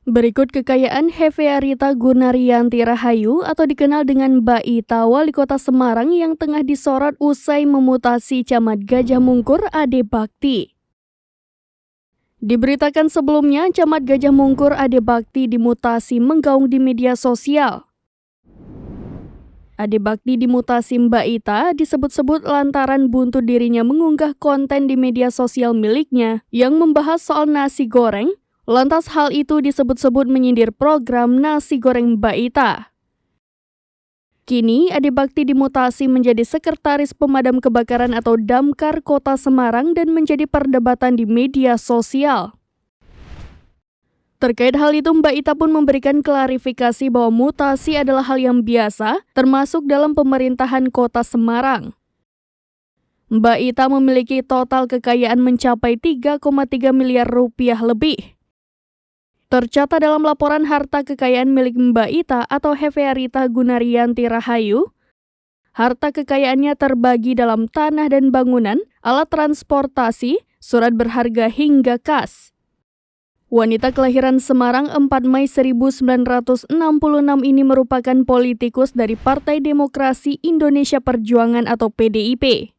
Berikut kekayaan Hefearita Gunaryanti Rahayu atau dikenal dengan Mbak Ita, wali kota Semarang yang tengah disorot usai memutasi Camat Gajah Mungkur Ade Bakti. Diberitakan sebelumnya, Camat Gajah Mungkur Ade Bakti dimutasi menggaung di media sosial. Ade Bakti dimutasi Mbak Ita disebut-sebut lantaran buntu dirinya mengunggah konten di media sosial miliknya yang membahas soal nasi goreng. Lantas hal itu disebut-sebut menyindir program nasi goreng Mbak Ita. Kini Ade Bakti dimutasi menjadi Sekretaris Pemadam Kebakaran atau Damkar Kota Semarang dan menjadi perdebatan di media sosial. Terkait hal itu, Mbak Ita pun memberikan klarifikasi bahwa mutasi adalah hal yang biasa, termasuk dalam pemerintahan Kota Semarang. Mbak Ita memiliki total kekayaan mencapai 3,3 miliar rupiah lebih. Tercatat dalam laporan harta kekayaan milik Mbak Ita atau Hefearita Gunaryanti Rahayu, harta kekayaannya terbagi dalam tanah dan bangunan, alat transportasi, surat berharga hingga kas. Wanita kelahiran Semarang 4 Mei 1966 ini merupakan politikus dari Partai Demokrasi Indonesia Perjuangan atau PDIP.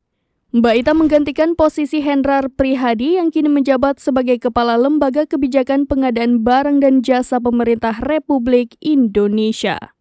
Mbak Ita menggantikan posisi Hendrar Prihadi yang kini menjabat sebagai Kepala Lembaga Kebijakan Pengadaan Barang dan Jasa Pemerintah Republik Indonesia.